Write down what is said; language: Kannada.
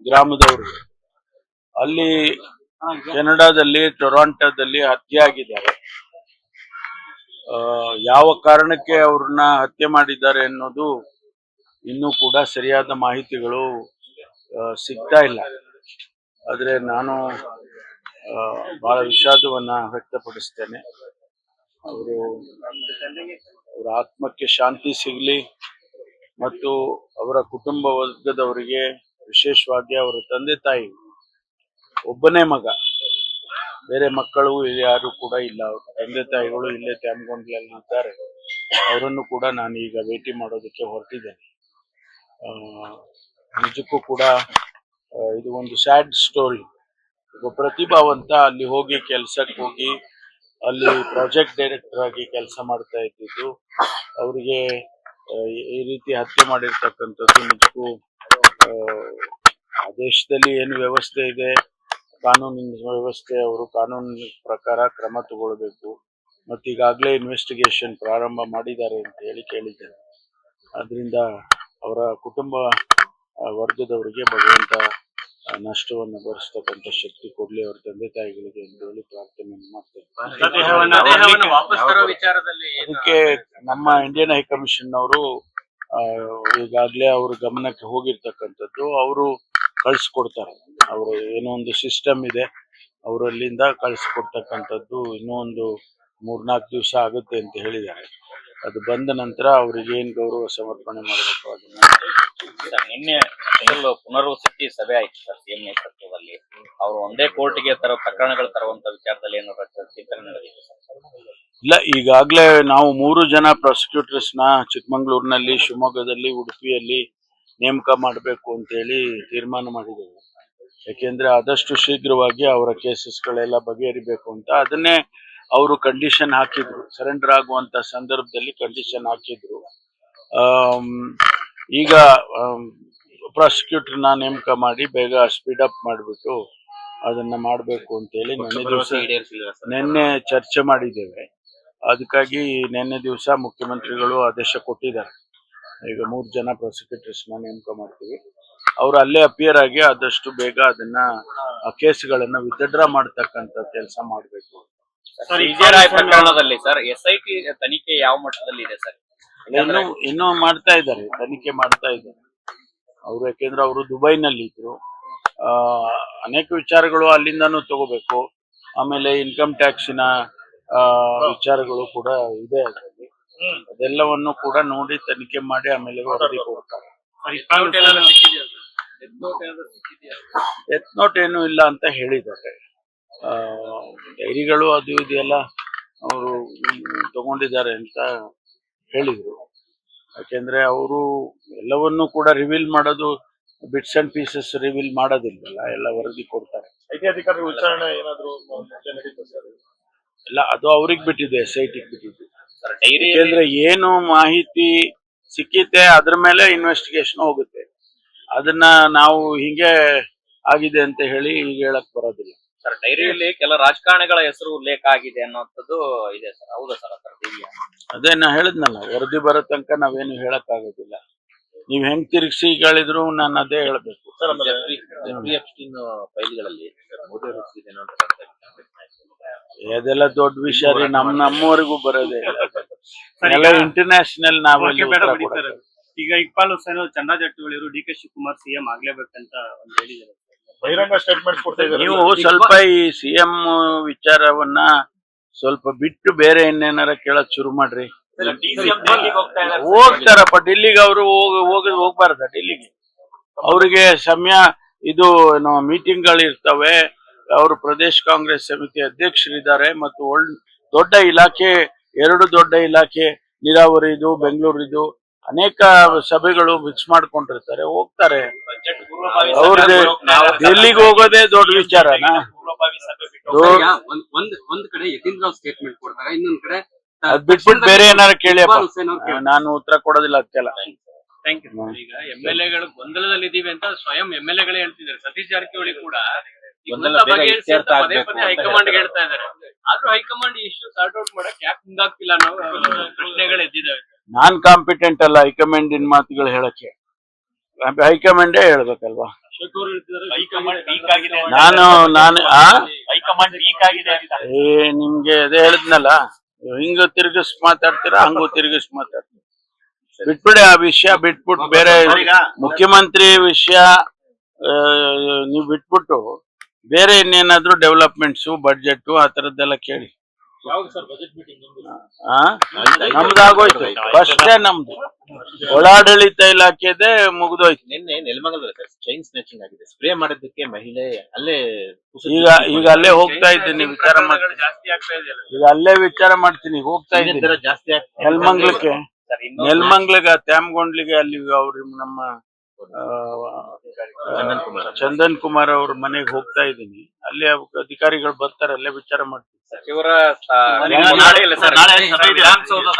ಗ್ರಾಮದವರು ಅಲ್ಲಿ ಕೆನಡಾದಲ್ಲಿ ಟೊರಾಂಟೋದಲ್ಲಿ ಹತ್ಯೆ ಆಗಿದ್ದಾರೆ. ಯಾವ ಕಾರಣಕ್ಕೆ ಅವ್ರನ್ನ ಹತ್ಯೆ ಮಾಡಿದ್ದಾರೆ ಅನ್ನೋದು ಇನ್ನೂ ಕೂಡ ಸರಿಯಾದ ಮಾಹಿತಿಗಳು ಸಿಗ್ತಾ ಇಲ್ಲ. ಆದ್ರೆ ನಾನು ಬಹಳ ವಿಷಾದವನ್ನ ವ್ಯಕ್ತಪಡಿಸ್ತೇನೆ. ಅವರ ಆತ್ಮಕ್ಕೆ ಶಾಂತಿ ಸಿಗಲಿ ಮತ್ತು ಅವರ ಕುಟುಂಬ ವರ್ಗದವರಿಗೆ, ವಿಶೇಷವಾಗಿ ಅವರ ತಂದೆ ತಾಯಿ, ಒಬ್ಬನೇ ಮಗ, ಬೇರೆ ಮಕ್ಕಳು ಯಾರು ಕೂಡ ಇಲ್ಲ. ಅವ್ರ ತಂದೆ ತಾಯಿಗಳು ಇಲ್ಲೇ ತ್ಯಾಮಗೊಂಡ್ಲಲ್ಲಿ ಇದ್ದಾರೆ. ಅವರನ್ನು ಕೂಡ ನಾನು ಈಗ ಭೇಟಿ ಮಾಡೋದಕ್ಕೆ ಹೊರಟಿದ್ದೇನೆ. ನಿಜಕ್ಕೂ ಕೂಡ ಇದು ಒಂದು ಸ್ಯಾಡ್ ಸ್ಟೋರಿ. ಒಬ್ಬ ಪ್ರತಿಭಾವಂತ ಅಲ್ಲಿ ಹೋಗಿ ಕೆಲ್ಸಕ್ಕೆ ಹೋಗಿ ಅಲ್ಲಿ ಪ್ರಾಜೆಕ್ಟ್ ಡೈರೆಕ್ಟರ್ ಆಗಿ ಕೆಲಸ ಮಾಡ್ತಾ ಇದ್ದಿದ್ದು ಅವರಿಗೆ ಈ ರೀತಿ ಹತ್ಯೆ ಮಾಡಿರ್ತಕ್ಕಂಥದ್ದು ನಿಜಕ್ಕೂ ಆ ದೇಶದಲ್ಲಿ ಏನು ವ್ಯವಸ್ಥೆ ಇದೆ, ಕಾನೂನಿನ ವ್ಯವಸ್ಥೆ, ಅವರು ಕಾನೂನಿನ ಪ್ರಕಾರ ಕ್ರಮ ತಗೊಳ್ಬೇಕು. ಮತ್ತು ಈಗಾಗಲೇ ಇನ್ವೆಸ್ಟಿಗೇಷನ್ ಪ್ರಾರಂಭ ಮಾಡಿದ್ದಾರೆ ಅಂತ ಹೇಳಿ ಕೇಳಿದ್ದೇನೆ. ಅದರಿಂದ ಅವರ ಕುಟುಂಬ ವರ್ಗದವರಿಗೆ ಭಗವಂತ ನಷ್ಟವನ್ನು ಭರಿಸ್ತಕ್ಕಂಥ ಶಕ್ತಿ ಕೊಡ್ಲಿ ಅವ್ರ ತಂದೆ ತಾಯಿಗಳಿಗೆ ಅಂತ ಹೇಳಿ ಪ್ರಾರ್ಥನೆಯನ್ನು ಮಾಡ್ತೇನೆ. ಅದಕ್ಕೆ ನಮ್ಮ ಇಂಡಿಯನ್ ಹೈಕಮಿಷನ್ ಅವರು ಈಗಾಗಲೇ ಅವ್ರ ಗಮನಕ್ಕೆ ಹೋಗಿರ್ತಕ್ಕಂಥದ್ದು. ಅವರು ಕಳಿಸ್ಕೊಡ್ತಾರೆ. ಅವರು ಏನೋ ಒಂದು ಸಿಸ್ಟಮ್ ಇದೆ, ಅವರಲ್ಲಿಂದ ಕಳಿಸ್ಕೊಡ್ತಕ್ಕಂಥದ್ದು ಇನ್ನೂ ಒಂದು 3-4 ದಿವಸ ಆಗುತ್ತೆ ಅಂತ ಹೇಳಿದ್ದಾರೆ. ಅದು ಬಂದ ನಂತರ ಅವ್ರಿಗೆ ಏನ್ ಗೌರವ ಸಮರ್ಪಣೆ ಮಾಡಬೇಕು ಅದನ್ನ. ನಿನ್ನೆ ಪುನರ್ವಸತಿ ಸಭೆ ಆಯ್ತು ಸರ್ ಸಿಎಂ ನೇತೃತ್ವದಲ್ಲಿ. ಅವರು ಒಂದೇ ಕೋರ್ಟ್ಗೆ ಪ್ರಕರಣಗಳು ತರುವಂತ ವಿಚಾರದಲ್ಲಿ ಏನಾದ್ರು ಚಿಂತನೆ ನಡೆದಿದೆ ಸರ್? ಇಲ್ಲ, ಈಗಾಗಲೇ ನಾವು 3 ಜನ ಪ್ರಾಸಿಕ್ಯೂಟರ್ಸ್ ನ ಚಿಕ್ಕಮಂಗ್ಳೂರಿನಲ್ಲಿ, ಶಿವಮೊಗ್ಗದಲ್ಲಿ, ಉಡುಪಿಯಲ್ಲಿ ನೇಮಕ ಮಾಡಬೇಕು ಅಂತ ಹೇಳಿ ತೀರ್ಮಾನ ಮಾಡಿದ್ದೇವೆ. ಯಾಕೆಂದ್ರೆ ಆದಷ್ಟು ಶೀಘ್ರವಾಗಿ ಅವರ ಕೇಸಸ್ಗಳೆಲ್ಲ ಬಗೆಹರಿಬೇಕು ಅಂತ. ಅದನ್ನೇ ಅವರು ಕಂಡೀಷನ್ ಹಾಕಿದ್ರು, ಸರೆಂಡರ್ ಆಗುವಂತ ಸಂದರ್ಭದಲ್ಲಿ ಕಂಡೀಷನ್ ಹಾಕಿದ್ರು. ಈಗ ಪ್ರಾಸಿಕ್ಯೂಟರ್ನ ನೇಮಕ ಮಾಡಿ ಬೇಗ ಸ್ಪೀಡ್ ಅಪ್ ಮಾಡಿಬಿಟ್ಟು ಅದನ್ನ ಮಾಡಬೇಕು ಅಂತ ಹೇಳಿ ನಿನ್ನೆ ಚರ್ಚೆ ಮಾಡಿದ್ದೇವೆ. ಅದಕ್ಕಾಗಿ ನಿನ್ನೆ ದಿವಸ ಮುಖ್ಯಮಂತ್ರಿಗಳು ಆದೇಶ ಕೊಟ್ಟಿದ್ದಾರೆ. ಈಗ 3 ಜನ ಪ್ರಾಸಿಕ್ಯೂಟರ್ಸ್ ನೇಮಕ ಮಾಡ್ತೀವಿ. ಅವ್ರು ಅಲ್ಲೇ ಅಪಿಯರ್ ಆಗಿ ಆದಷ್ಟು ಬೇಗ ಅದನ್ನ ಕೇಸ್ಗಳನ್ನ ವಿತ್ಡ್ರಾ ಮಾಡ್ತಕ್ಕಂತ ಕೆಲಸ ಮಾಡಬೇಕು. ಪ್ರಕರಣದಲ್ಲಿ ಸರ್ SIT ತನಿಖೆ ಯಾವ ಮಟ್ಟದಲ್ಲಿ ಇದೆ ಸರ್? ಇನ್ನೂ ಮಾಡ್ತಾ ಇದ್ದಾರೆ, ತನಿಖೆ ಮಾಡ್ತಾ ಇದ್ದಾರೆ ಅವರು. ಯಾಕೆಂದ್ರೆ ಅವರು ದುಬೈನಲ್ಲಿ ಇದ್ರು. ಅನೇಕ ವಿಚಾರಗಳು ಅಲ್ಲಿಂದಾನು ತಗೋಬೇಕು. ಆಮೇಲೆ ಇನ್ಕಮ್ ಟ್ಯಾಕ್ಸಿನ ವಿಚಾರಗಳು ಕೂಡ ಇದೆ ಅದರಲ್ಲಿ. ಅದೆಲ್ಲವನ್ನು ಕೂಡ ನೋಡಿ ತನಿಖೆ ಮಾಡಿ ಆಮೇಲೆ ವರದಿ ಕೊಡ್ತಾರೆ. ಡೆತ್ ನೋಟ್ ಏನು ಇಲ್ಲ ಅಂತ ಹೇಳಿದ್ದಾರೆ. ಡೈರಿಗಳು ಅದು ಇದೆಲ್ಲ ಅವರು ತಗೊಂಡಿದ್ದಾರೆ ಅಂತ ಹೇಳಿದ್ರು. ಯಾಕೆಂದ್ರೆ ಅವರು ಎಲ್ಲವನ್ನೂ ಕೂಡ ರಿವೀಲ್ ಮಾಡೋದು, ಬಿಟ್ಸ್ ಅಂಡ್ ಪೀಸಸ್ ರಿವೀಲ್ ಮಾಡೋದಿಲ್ವಲ್ಲ, ಎಲ್ಲ ವರದಿ ಕೊಡ್ತಾರೆ. ಇಲ್ಲ, ಅದು ಅವ್ರಿಗೆ ಬಿಟ್ಟಿದೆ, SIT ಬಿಟ್ಟಿದೆ. ಯಾಕೆಂದ್ರೆ ಏನು ಮಾಹಿತಿ ಸಿಕ್ಕಿತೆ ಅದ್ರ ಮೇಲೆ ಇನ್ವೆಸ್ಟಿಗೇಷನ್ ಹೋಗುತ್ತೆ. ಅದನ್ನ ನಾವು ಹಿಂಗೆ ಆಗಿದೆ ಅಂತ ಹೇಳಿ ಈಗ ಹೇಳಕ್ ಬರೋದಿಲ್ಲ ಸರ್. ಡೈರಿಯಲ್ಲಿ ಕೆಲ ರಾಜಕಾರಣಿಗಳ ಹೆಸರು ಉಲ್ಲೇಖ ಆಗಿದೆ ಅನ್ನೋಂಥದ್ದು ಇದೆ ಸರ್, ಹೌದಾ ಸರ್? ಅದೇ ನಾ ಹೇಳಿದ್ನಲ್ಲ, ವರದಿ ಬರೋ ತನಕ ನಾವೇನು ಹೇಳಕ್ ಆಗೋದಿಲ್ಲ. ನೀವ್ ಹೆಂಗ್ ತಿರುಗಿಸಿ ಹೇಳಿದ್ರು ನಾನು ಅದೇ ಹೇಳ್ಬೇಕು. ಅದೆಲ್ಲ ದೊಡ್ಡ ವಿಷಯ ರೀ, ನಮ್ಮವರೆಗೂ ಬರೋದೇ ಇಲ್ಲ. ಇಂಟರ್ನ್ಯಾಷನಲ್ ನಾವಲ್ಲಿ ಈಗ ಇಕ್ಬಾಲ್ ಹುಸೇನ್, ಚಂದ್ರಾ ಜಾರಕಿಹೊಳಿ, DK ಶಿವಕುಮಾರ್ CM ಆಗ್ಲೇಬೇಕಂತ ಒಂದು ಹೇಳಿದ್ದಾರೆ. ಬಹಿರಂಗ ಸ್ಟೇಟ್ಮೆಂಟ್ ಕೊಡ್ತಾ ಇದ್ದಾರೆ. ನೀವು ಸ್ವಲ್ಪ ಈ CM ವಿಚಾರವನ್ನ ಸ್ವಲ್ಪ ಬಿಟ್ಟು ಬೇರೆ ಇನ್ನೇನಾರ ಕೇಳಕ್ ಶುರು ಮಾಡ್ರಿ. ಹೋಗ್ತಾರಪ್ಪ ಡೆಲ್ಲಿಗೆ. ಅವರು ಹೋಗ್ಬಾರ್ದ ಡೆಲ್ಲಿಗೆ? ಅವ್ರಿಗೆ ಸಮಯ ಇದು ಮೀಟಿಂಗ್ ಗಳು ಇರ್ತವೆ. ಅವರು ಪ್ರದೇಶ್ ಕಾಂಗ್ರೆಸ್ ಸಮಿತಿ ಅಧ್ಯಕ್ಷರಿದ್ದಾರೆ ಮತ್ತು ದೊಡ್ಡ ಇಲಾಖೆ, 2 ದೊಡ್ಡ ಇಲಾಖೆ, ನೀರಾವರಿದು, ಬೆಂಗಳೂರಿದು ಅನೇಕ ಸಭೆಗಳು ಫಿಕ್ಸ್ ಮಾಡ್ಕೊಂಡಿರ್ತಾರೆ, ಹೋಗ್ತಾರೆ. ಅವ್ರಿಗೆ ಡೆಲ್ಲಿಗೆ ಹೋಗೋದೇ ದೊಡ್ಡ ವಿಚಾರನಾ? ಒಂದ್ ಕಡೆ ಯತೀಂದ್ರ ಸ್ಟೇಟ್ಮೆಂಟ್ ಕೊಡ್ತಾರೆ, ಇನ್ನೊಂದ್ ಕಡೆ ಅದ್ ಬಿಟ್ಬಿಟ್ಟು ಬೇರೆ ಏನಾರು ಕೇಳಿಯಪ್ಪ, ನಾನು ಉತ್ತರ ಕೊಡೋದಿಲ್ಲ ಅದಕ್ಕೆಲ್ಲ. Thank you. ಈಗ MLA-ಗಳು ಗೊಂದಲದಲ್ಲಿ ಇದೀವಿ ಅಂತ ಸ್ವಯಂ MLA-ಗಳೇ ಹೇಳ್ತಿದ್ದಾರೆ. ಸತೀಶ್ ಜಾರಕಿಹೊಳಿ ಕೂಡ ಹೈಕಮಾಂಡ್ ಹೇಳ್ತಾ ಇದ್ದಾರೆ. ಆದ್ರೂ ಹೈಕಮಾಂಡ್ ಇಶ್ಯೂ ಸಾರ್ಟ್ ಔಟ್ ಮಾಡಕ್ ಯಾಕೆ ಮುಂದಾಗ್ತಿಲ್ಲ ಅನ್ನೋ ಪ್ರಶ್ನೆಗಳು ಎದ್ದಿದ್ದಾವೆ. ನಾನ್ ಕಾಂಪಿಟೆಂಟ್ ಅಲ್ಲ ಹೈಕಮಾಂಡಿನ ಮಾತುಗಳು ಹೇಳಕ್ಕೆ. ಹೈಕಮಾಂಡೇ ಹೇಳ್ಬೇಕಲ್ವಾ. ಹೈಕಮಾಂಡ್ ವೀಕ್ ಆಗಿದೆ ಅಂತ. ನಾನು ಹೈಕಮಾಂಡ್ ವೀಕ್ ಆಗಿದೆ ಅಂತ. ನಿಮ್ಗೆ ಅದೇ ಹೇಳಿದ್ನಲ್ಲ, ಹಿಂಗ ತಿರುಗಿಸ್ ಮಾತಾಡ್ತೀರಾ, ಹಂಗೂ ತಿರುಗಿಸ್ ಮಾತಾಡ್ತೀರಾ. ಬಿಟ್ಬಿಡಿ ಆ ವಿಷಯ, ಬಿಟ್ಬಿಟ್ಟು ಬೇರೆ ಮುಖ್ಯಮಂತ್ರಿ ವಿಷಯ ನೀವು ಬಿಟ್ಬಿಟ್ಟು ಬೇರೆ ಇನ್ನೇನಾದ್ರೂ ಡೆವಲಪ್ಮೆಂಟ್ಸ್, ಬಡ್ಜೆಟ್ ಆ ತರದ್ದೆಲ್ಲ ಕೇಳಿ. ನಮ್ದಾಗೋಯ್ತು, ಫಸ್ಟೇ ನಮ್ದು ಒಳಾಡಳಿತ ಇಲಾಖೆದೆ ಮುಗ್ದೋಯ್ತು. ನಿನ್ನೆ ನೆಲಮಂಗಲದಲ್ಲಿ ಸರ್ ಚೈನ್ ಸ್ನ್ಯಾಚಿಂಗ್ ಆಗಿದೆ. ಸ್ಪ್ರೇ ಮಾಡೋದಕ್ಕೆ ಮಹಿಳೆ ಅಲ್ಲೇ ಈಗ ಅಲ್ಲೇ ಹೋಗ್ತಾ ಇದ್ದೀನಿ, ವಿಚಾರ ಮಾಡ್ತೀನಿ. ಜಾಸ್ತಿ ಆಗ್ತಾ ಇದೆಯಲ್ಲ. ಈಗ ಅಲ್ಲೇ ವಿಚಾರ ಮಾಡ್ತೀನಿ, ಹೋಗ್ತಾ ಇನ್ನೇ ಇದ್ದೀನಿ ದರ ಜಾಸ್ತಿ ಆಗ್ತದೆ. ನೆಲಮಂಗ್ಲಕ್ಕೆ. ಸರ್ ಇನ್ನೊಂದು ನೆಲಮಂಗ್ಲಿಗೆ, ತ್ಯಾಮಗೊಂಡ್ಲಿಗೆ, ಅಲ್ಲಿ ಅವ್ರು ನಮ್ಮ ಚಂದನ್ ಕುಮಾರ್ ಅವ್ರ ಮನೆಗೆ ಹೋಗ್ತಾ ಇದ್ದೀನಿ. ಅಲ್ಲಿ ಅಧಿಕಾರಿಗಳು ಬರ್ತಾರೆ, ಅಲ್ಲೇ ವಿಚಾರ ಮಾಡ್ತೀನಿ. ಸಚಿವರ ನಾಳೆ ಇಲ್ಲ ಸರ್, ನಾಳೆ ಸಭೆ ಇದೆ. ವಿಧಾನಸೌಧದ